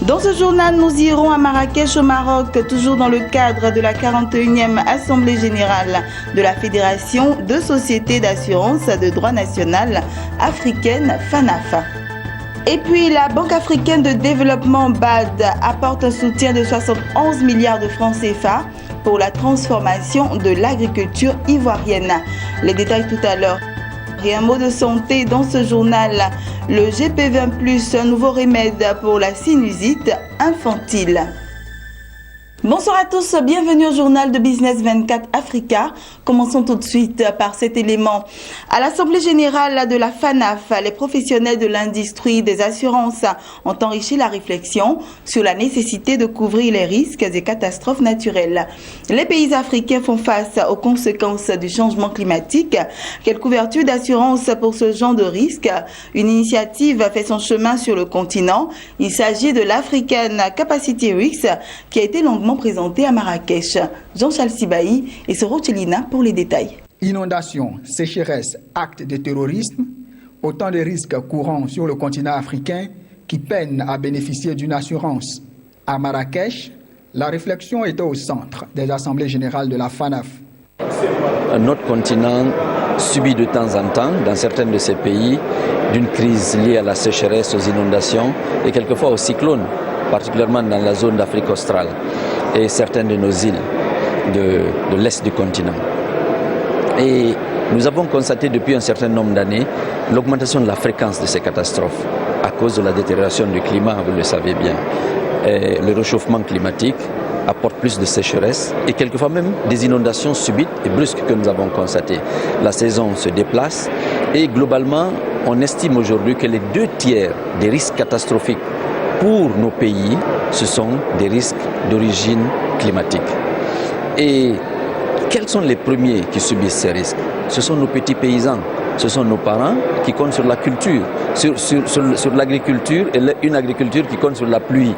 Dans ce journal, nous irons à Marrakech au Maroc, toujours dans le cadre de la 41e Assemblée Générale de la Fédération de Sociétés d'Assurance de Droit National africaine, FANAF. Et puis, la Banque africaine de développement BAD apporte un soutien de 71 milliards de francs CFA pour la transformation de l'agriculture ivoirienne. Les détails tout à l'heure. Et un mot de santé dans ce journal. Le GP20+, un nouveau remède pour la sinusite infantile. Bonsoir à tous, bienvenue au journal de Business 24 Africa. Commençons tout de suite par cet élément. À l'Assemblée Générale de la FANAF, les professionnels de l'industrie des assurances ont enrichi la réflexion sur la nécessité de couvrir les risques et catastrophes naturelles. Les pays africains font face aux conséquences du changement climatique. Quelle couverture d'assurance pour ce genre de risque? Une initiative fait son chemin sur le continent. Il s'agit de l'African Capacity Risks qui a été longuement présenté à Marrakech. Jean-Charles Sibaï et Soro Tchelina pour les détails. Inondations, sécheresse, actes de terrorisme, autant de risques courants sur le continent africain qui peinent à bénéficier d'une assurance. À Marrakech, la réflexion était au centre des assemblées générales de la FANAF. Notre continent subit de temps en temps, dans certains de ces pays, d'une crise liée à la sécheresse, aux inondations et quelquefois aux cyclones, particulièrement dans la zone d'Afrique australe et certaines de nos îles de l'est du continent. Et nous avons constaté depuis un certain nombre d'années l'augmentation de la fréquence de ces catastrophes à cause de la détérioration du climat, vous le savez bien. Et le réchauffement climatique apporte plus de sécheresse et quelquefois même des inondations subites et brusques que nous avons constatées. La saison se déplace et globalement, on estime aujourd'hui que les 2/3 des risques catastrophiques pour nos pays, ce sont des risques d'origine climatique. Et quels sont les premiers qui subissent ces risques? Ce sont nos petits paysans, ce sont nos parents qui comptent sur la culture, sur l'agriculture et une agriculture qui compte sur la pluie.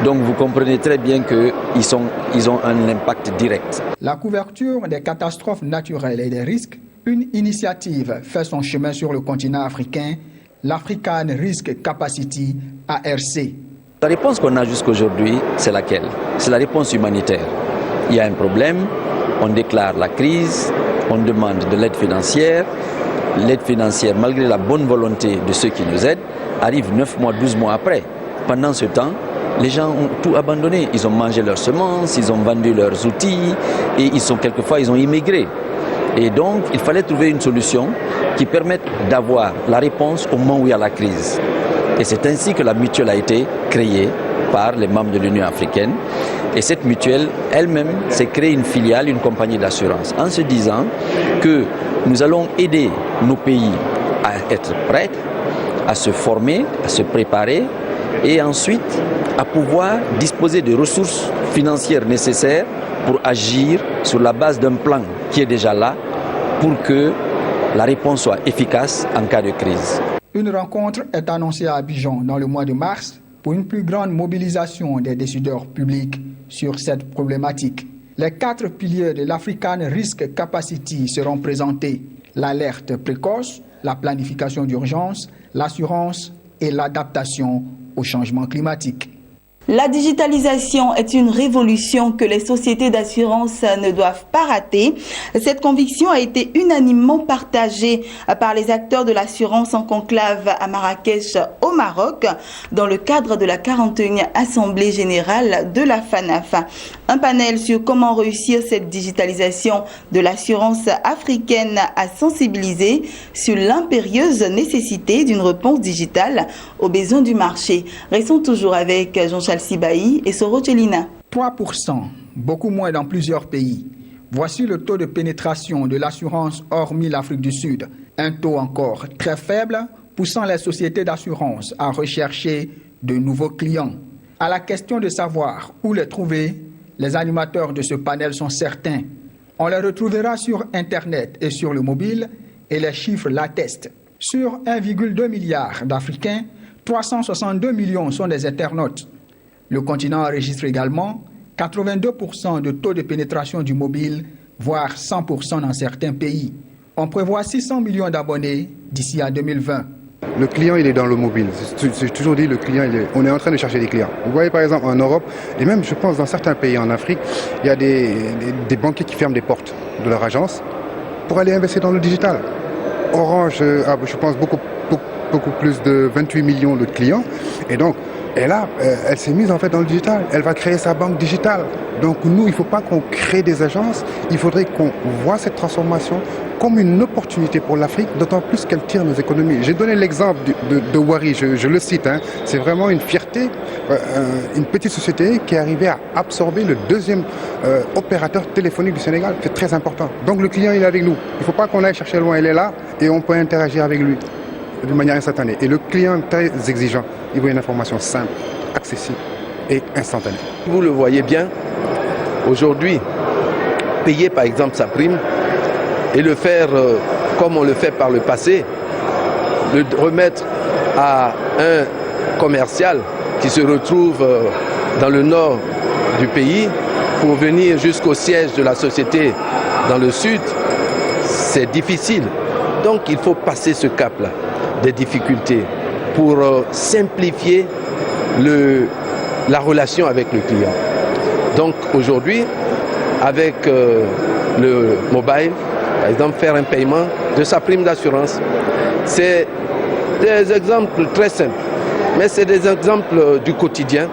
Donc vous comprenez très bien qu'ils ont un impact direct. La couverture des catastrophes naturelles et des risques, une initiative fait son chemin sur le continent africain, l'African Risk Capacity ARC. La réponse qu'on a jusqu'aujourd'hui, c'est laquelle? C'est la réponse humanitaire. Il y a un problème, on déclare la crise, on demande de l'aide financière. L'aide financière, malgré la bonne volonté de ceux qui nous aident, arrive 9 mois, 12 mois après. Pendant ce temps, les gens ont tout abandonné. Ils ont mangé leurs semences, ils ont vendu leurs outils et quelquefois ils ont immigré. Et donc, il fallait trouver une solution qui permette d'avoir la réponse au moment où il y a la crise. Et c'est ainsi que la mutuelle a été créée par les membres de l'Union africaine. Et cette mutuelle, elle-même, s'est créée une filiale, une compagnie d'assurance, en se disant que nous allons aider nos pays à être prêts, à se former, à se préparer et ensuite à pouvoir disposer de ressources financières nécessaires pour agir sur la base d'un plan qui est déjà là pour que la réponse soit efficace en cas de crise. Une rencontre est annoncée à Abidjan dans le mois de mars pour une plus grande mobilisation des décideurs publics sur cette problématique. Les 4 piliers de l'African Risk Capacity seront présentés: l'alerte précoce, la planification d'urgence, l'assurance et l'adaptation au changement climatique. La digitalisation est une révolution que les sociétés d'assurance ne doivent pas rater. Cette conviction a été unanimement partagée par les acteurs de l'assurance en conclave à Marrakech au Maroc dans le cadre de la 41e Assemblée Générale de la FANAF. Un panel sur comment réussir cette digitalisation de l'assurance africaine a sensibilisé sur l'impérieuse nécessité d'une réponse digitale aux besoins du marché. Restons toujours avec Jean-Charles Sibaï et Soro Tchelina. 3%, beaucoup moins dans plusieurs pays. Voici le taux de pénétration de l'assurance hormis l'Afrique du Sud. Un taux encore très faible, poussant les sociétés d'assurance à rechercher de nouveaux clients. À la question de savoir où les trouver, les animateurs de ce panel sont certains. On les retrouvera sur Internet et sur le mobile, et les chiffres l'attestent. Sur 1,2 milliard d'Africains, 362 millions sont des internautes. Le continent enregistre également 82% de taux de pénétration du mobile, voire 100% dans certains pays. On prévoit 600 millions d'abonnés d'ici à 2020. Le client, il est dans le mobile. J'ai toujours dit, on est en train de chercher des clients. Vous voyez par exemple en Europe, et même je pense dans certains pays en Afrique, il y a des banquiers qui ferment des portes de leur agence pour aller investir dans le digital. Orange a, je pense, beaucoup plus de 28 millions de clients. Et donc, elle s'est mise en fait dans le digital. Elle va créer sa banque digitale. Donc nous, il ne faut pas qu'on crée des agences. Il faudrait qu'on voit cette transformation comme une opportunité pour l'Afrique, d'autant plus qu'elle tire nos économies. J'ai donné l'exemple de Wari, je le cite. C'est vraiment une fierté, une petite société qui est arrivée à absorber le deuxième opérateur téléphonique du Sénégal. C'est très important. Donc le client, il est avec nous. Il ne faut pas qu'on aille chercher loin. Il est là et on peut interagir avec lui de manière instantanée. Et le client est très exigeant. Il veut une information simple, accessible et instantanée. Vous le voyez bien, aujourd'hui, payer par exemple sa prime et le faire comme on le fait par le passé, le remettre à un commercial qui se retrouve dans le nord du pays pour venir jusqu'au siège de la société dans le sud, c'est difficile. Donc il faut passer ce cap-là des difficultés pour simplifier la relation avec le client. Donc aujourd'hui, avec le mobile, par exemple, faire un paiement de sa prime d'assurance, c'est des exemples très simples, mais c'est des exemples du quotidien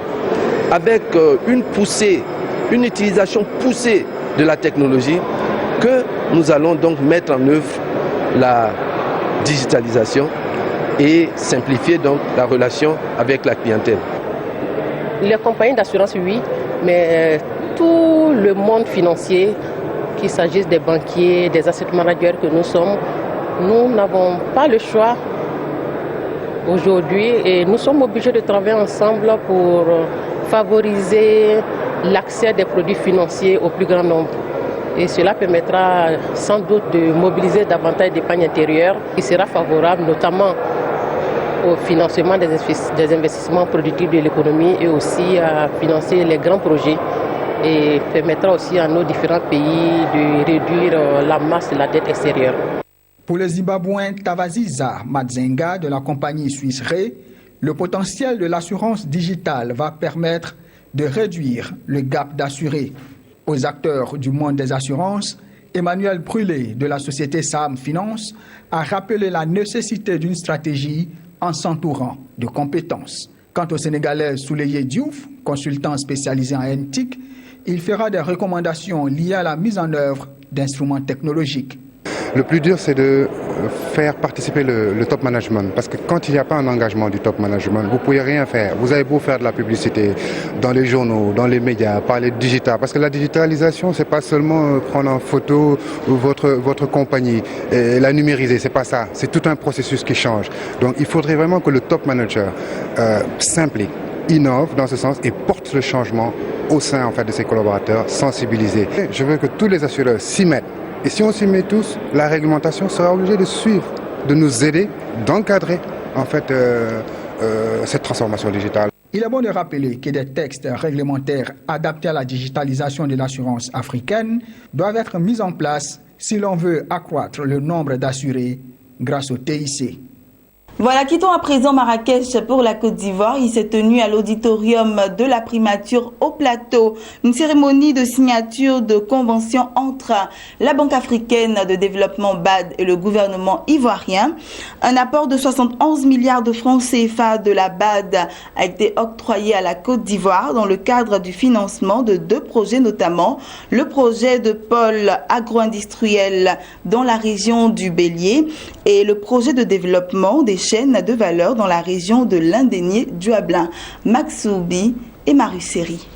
avec une utilisation poussée de la technologie que nous allons donc mettre en œuvre la digitalisation et simplifier donc la relation avec la clientèle. Les compagnies d'assurance, oui, mais tout le monde financier, qu'il s'agisse des banquiers, des asset managers que nous sommes, nous n'avons pas le choix aujourd'hui et nous sommes obligés de travailler ensemble pour favoriser l'accès des produits financiers au plus grand nombre. Et cela permettra sans doute de mobiliser davantage d'épargne intérieure qui sera favorable notamment au financement des investissements productifs de l'économie et aussi à financer les grands projets et permettra aussi à nos différents pays de réduire la masse de la dette extérieure. Pour le Zimbabwéen Tavaziza Madzenga de la compagnie suisse Re, le potentiel de l'assurance digitale va permettre de réduire le gap d'assurés. Aux acteurs du monde des assurances, Emmanuel Brûlé de la société Sam Finance a rappelé la nécessité d'une stratégie en s'entourant de compétences. Quant au Sénégalais Souleye Diouf, consultant spécialisé en NTIC, il fera des recommandations liées à la mise en œuvre d'instruments technologiques. Le plus dur, c'est de faire participer le top management. Parce que quand il n'y a pas un engagement du top management, vous ne pouvez rien faire. Vous avez beau faire de la publicité dans les journaux, dans les médias, parler de digital. Parce que la digitalisation, ce n'est pas seulement prendre en photo votre compagnie et la numériser. Ce n'est pas ça. C'est tout un processus qui change. Donc il faudrait vraiment que le top manager s'implique, innove dans ce sens et porte le changement au sein en fait, de ses collaborateurs, sensibilisés. Je veux que tous les assureurs s'y mettent. Et si on s'y met tous, la réglementation sera obligée de suivre, de nous aider, d'encadrer en fait cette transformation digitale. Il est bon de rappeler que des textes réglementaires adaptés à la digitalisation de l'assurance africaine doivent être mis en place si l'on veut accroître le nombre d'assurés grâce au TIC. Voilà, quittons à présent Marrakech pour la Côte d'Ivoire. Il s'est tenu à l'auditorium de la primature au Plateau une cérémonie de signature de convention entre la Banque africaine de développement BAD et le gouvernement ivoirien. Un apport de 71 milliards de francs CFA de la BAD a été octroyé à la Côte d'Ivoire dans le cadre du financement de 2 projets, notamment le projet de pôle agro-industriel dans la région du Bélier et le projet de développement des chaînes de valeur dans la région de l'Indénié-Duablin. Max Soubi et Marusséry.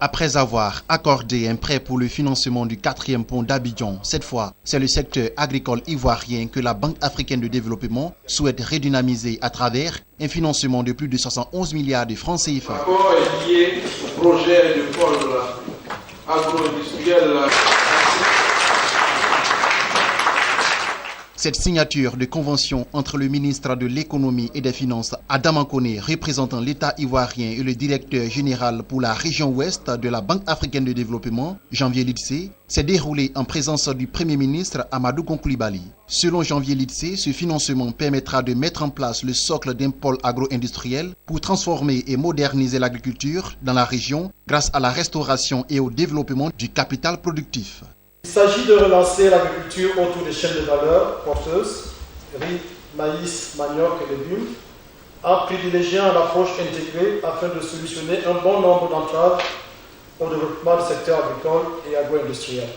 Après avoir accordé un prêt pour le financement du 4e pont d'Abidjan, cette fois, c'est le secteur agricole ivoirien que la Banque africaine de développement souhaite redynamiser à travers un financement de plus de 71 milliards de francs CFA. L'accord est lié au projet de pôle agro-industriel. Cette signature de convention entre le ministre de l'Économie et des Finances, Adama Koné, représentant l'État ivoirien, et le directeur général pour la région ouest de la Banque africaine de développement, Janvier Lidse, s'est déroulée en présence du Premier ministre Amadou Coulibaly. Selon Janvier Lidse, ce financement permettra de mettre en place le socle d'un pôle agro-industriel pour transformer et moderniser l'agriculture dans la région grâce à la restauration et au développement du capital productif. Il s'agit de relancer l'agriculture autour des chaînes de valeur porteuses, riz, maïs, manioc et légumes, en privilégiant l'approche intégrée afin de solutionner un bon nombre d'entraves au développement du secteur agricole et agro-industriel.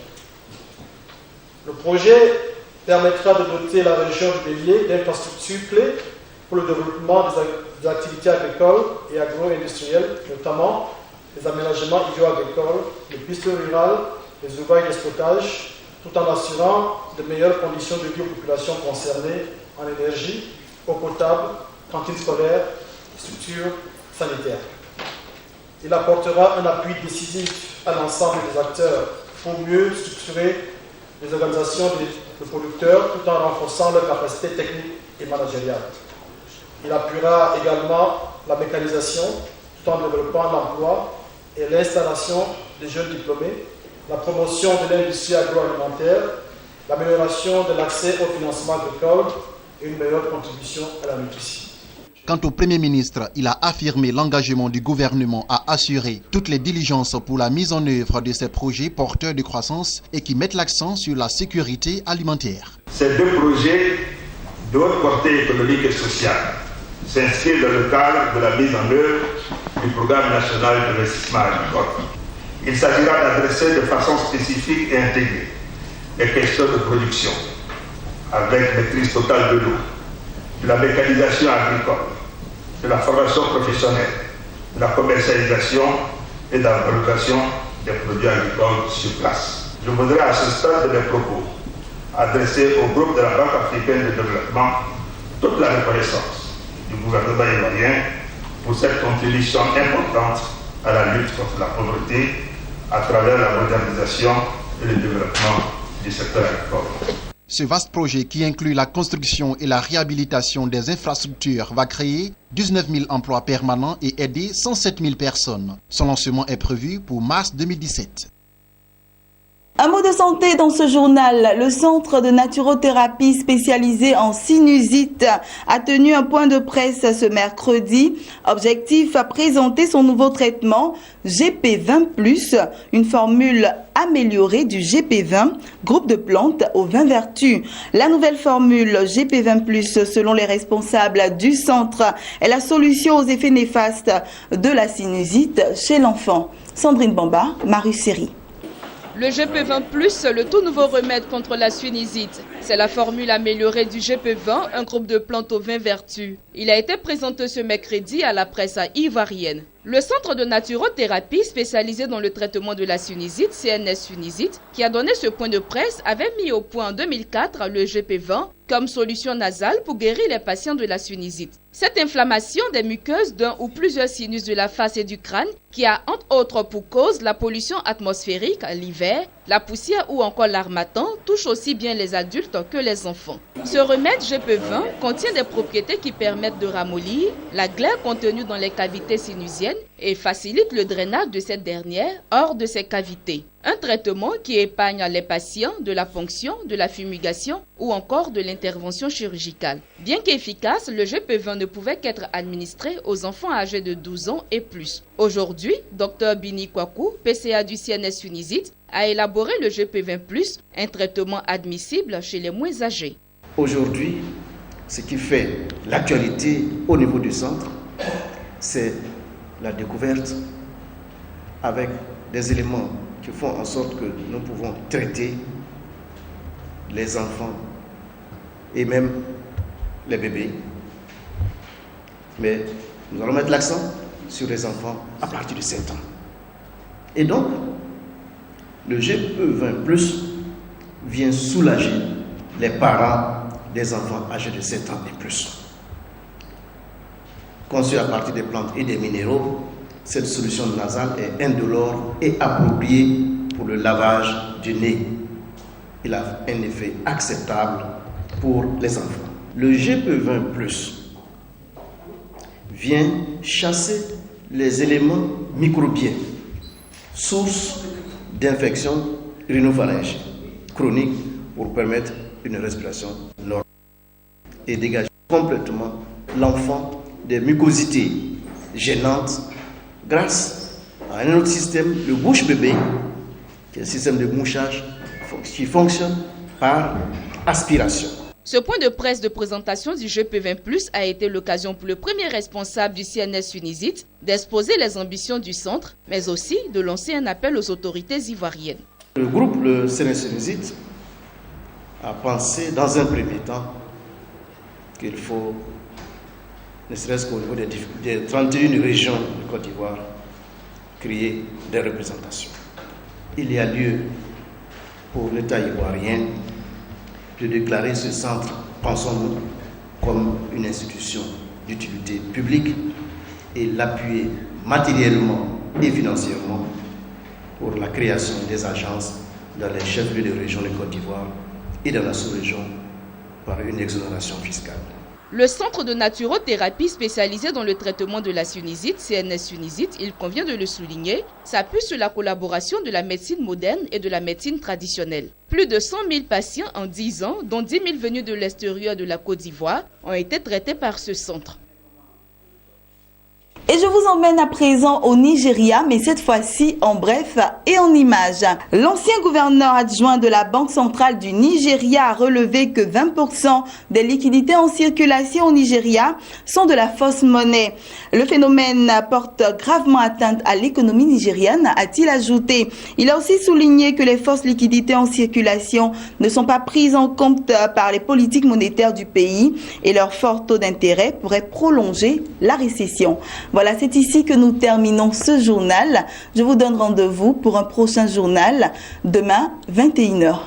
Le projet permettra de doter la région du Bélier d'infrastructures clés pour le développement des activités agricoles et agro-industrielles, notamment les aménagements hydro-agricoles, les pistes rurales, les ouvrages d'exploitage, tout en assurant de meilleures conditions de vie aux populations concernées en énergie, eau potable, cantine scolaire, structures sanitaires. Il apportera un appui décisif à l'ensemble des acteurs pour mieux structurer les organisations de producteurs tout en renforçant leurs capacités techniques et managériales. Il appuiera également la mécanisation tout en développant l'emploi et l'installation des jeunes diplômés, la promotion de l'industrie agroalimentaire, l'amélioration de l'accès au financement agricole et une meilleure contribution à la nutrition. Quant au Premier ministre, il a affirmé l'engagement du gouvernement à assurer toutes les diligences pour la mise en œuvre de ces projets porteurs de croissance et qui mettent l'accent sur la sécurité alimentaire. Ces deux projets de haute portée économique et sociale s'inscrivent dans le cadre de la mise en œuvre du programme national d'investissement agricole. Il s'agira d'adresser de façon spécifique et intégrée les questions de production, avec maîtrise totale de l'eau, de la mécanisation agricole, de la formation professionnelle, de la commercialisation et de la valorisation des produits agricoles sur place. Je voudrais à ce stade de mes propos adresser au groupe de la Banque africaine de développement toute la reconnaissance du gouvernement ivoirien pour cette contribution importante à la lutte contre la pauvreté à travers la modernisation et le développement du secteur agricole. Ce vaste projet qui inclut la construction et la réhabilitation des infrastructures va créer 19 000 emplois permanents et aider 107 000 personnes. Son lancement est prévu pour mars 2017. Un mot de santé dans ce journal. Le centre de naturothérapie spécialisé en sinusite a tenu un point de presse ce mercredi. Objectif, présenter son nouveau traitement GP20+, une formule améliorée du GP20, groupe de plantes aux 20 vertus. La nouvelle formule GP20+, selon les responsables du centre, est la solution aux effets néfastes de la sinusite chez l'enfant. Sandrine Bamba, Marius Seri. Le GP20+, le tout nouveau remède contre la sinusite. C'est la formule améliorée du GP20, un groupe de plantes aux 20 vertus. Il a été présenté ce mercredi à la presse ivoirienne. Le centre de naturothérapie spécialisé dans le traitement de la sinusite, CNS Sinusite, qui a donné ce point de presse, avait mis au point en 2004 le GP20 comme solution nasale pour guérir les patients de la sinusite. Cette inflammation des muqueuses d'un ou plusieurs sinus de la face et du crâne qui a entre autres pour cause la pollution atmosphérique, l'hiver, la poussière ou encore l'armatan touche aussi bien les adultes que les enfants. Ce remède GP20 contient des propriétés qui permettent de ramollir la glaire contenue dans les cavités sinusiennes et facilite le drainage de cette dernière hors de ces cavités. Un traitement qui épargne les patients de la ponction, de la fumigation ou encore de l'intervention chirurgicale. Bien qu'efficace, le GP20 ne pouvait qu'être administré aux enfants âgés de 12 ans et plus. Aujourd'hui, Dr Bini Kwaku, PCA du CNS Sinusite, a élaboré le GP20+, un traitement admissible chez les moins âgés. Aujourd'hui, ce qui fait l'actualité au niveau du centre, c'est la découverte avec des éléments qui font en sorte que nous pouvons traiter les enfants et même les bébés. Mais nous allons mettre l'accent sur les enfants à partir de 7 ans. Et donc, le GP20+ vient soulager les parents des enfants âgés de 7 ans et plus. Conçu à partir des plantes et des minéraux, cette solution nasale est indolore et appropriée pour le lavage du nez. Il a un effet acceptable pour les enfants. Le GP20+, vient chasser les éléments microbiens, source d'infection rhinopharyngée chronique pour permettre une respiration normale et dégager complètement l'enfant des mucosités gênantes grâce à un autre système, le bouche-bébé, qui est un système de mouchage qui fonctionne par aspiration. Ce point de presse de présentation du GP20+, a été l'occasion pour le premier responsable du CNS UNISIT d'exposer les ambitions du centre, mais aussi de lancer un appel aux autorités ivoiriennes. Le groupe, le CNS UNISIT, a pensé dans un premier temps qu'il faut, ne serait-ce qu'au niveau des 31 régions de Côte d'Ivoire, créer des représentations. Il y a lieu pour l'État ivoirien de déclarer ce centre, pensons-nous, comme une institution d'utilité publique et l'appuyer matériellement et financièrement pour la création des agences dans les chefs-lieux de région de Côte d'Ivoire et dans la sous-région par une exonération fiscale. Le centre de naturothérapie spécialisé dans le traitement de la sinusite, CNS Unizite, il convient de le souligner, s'appuie sur la collaboration de la médecine moderne et de la médecine traditionnelle. Plus de 100 000 patients en 10 ans, dont 10 000 venus de l'extérieur de la Côte d'Ivoire, ont été traités par ce centre. Et je vous emmène à présent au Nigeria, mais cette fois-ci en bref et en images. L'ancien gouverneur adjoint de la Banque centrale du Nigeria a relevé que 20% des liquidités en circulation au Nigeria sont de la fausse monnaie. Le phénomène porte gravement atteinte à l'économie nigériane, a-t-il ajouté. Il a aussi souligné que les fausses liquidités en circulation ne sont pas prises en compte par les politiques monétaires du pays et leur fort taux d'intérêt pourrait prolonger la récession. Voilà, c'est ici que nous terminons ce journal. Je vous donne rendez-vous pour un prochain journal demain 21h.